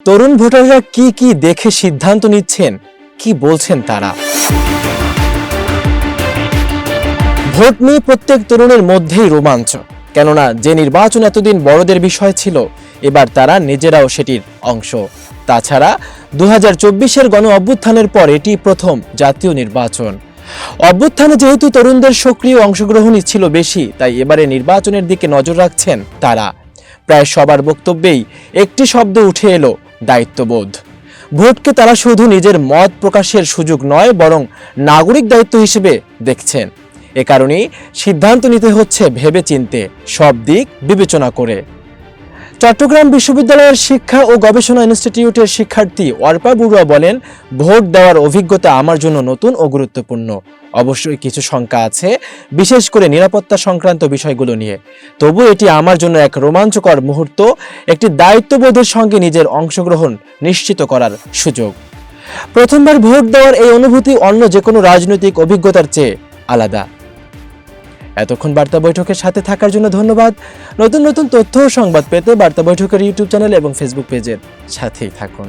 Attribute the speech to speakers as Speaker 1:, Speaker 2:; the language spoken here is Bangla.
Speaker 1: তরুণ ভোটাররা কি কি দেখে সিদ্ধান্ত নিচ্ছেন, কি বলছেন তারা? ভোট নিয়ে প্রত্যেক তরুণের মধ্যেই রোমাঞ্চ, কেননা যে নির্বাচন এতদিন বড়দের বিষয় ছিল, এবার তারা নিজেরাও সেটির অংশ। তাছাড়া 2024-এর গণ অভ্যুত্থানের পর এটি প্রথম জাতীয় নির্বাচন। অভ্যুত্থানে যেহেতু তরুণদের সক্রিয় অংশগ্রহণই ছিল বেশি, তাই এবারে নির্বাচনের দিকে নজর রাখছেন তারা। প্রায় সবার বক্তব্যেই একটি শব্দ উঠে এলো, দায়িত্ববোধ। ভোটকে তারা শুধু নিজের মত প্রকাশের সুযোগ নয়, বরং নাগরিক দায়িত্ব হিসেবে দেখছেন। এ কারণেই সিদ্ধান্ত নিতে হচ্ছে ভেবেচিন্তে, সব দিক বিবেচনা করে। চট্টগ্রাম বিশ্ববিদ্যালয়ের শিক্ষা ও গবেষণা ইনস্টিটিউটের শিক্ষার্থী অর্পা বড়ুয়া বলেন, ভোট দেওয়ার অভিজ্ঞতা আমার জন্য নতুন ও গুরুত্বপূর্ণ। অবশ্যই কিছু শঙ্কা আছে, বিশেষ করে নিরাপত্তা সংক্রান্ত বিষয়গুলো নিয়ে। তবু এটি আমার জন্য এক রোমাঞ্চকর মুহূর্ত, একটি দায়িত্ববোধের সঙ্গে নিজের অংশগ্রহণ নিশ্চিত করার সুযোগ। প্রথমবার ভোট দেওয়ার এই অনুভূতি অন্য যে কোনো রাজনৈতিক অভিজ্ঞতার চেয়ে আলাদা। এতক্ষণ বার্তা বৈঠকের সাথে থাকার জন্য ধন্যবাদ। নতুন নতুন তথ্য ও সংবাদ পেতে বার্তা বৈঠকের ইউটিউব চ্যানেল এবং ফেসবুক পেজের সাথেই থাকুন।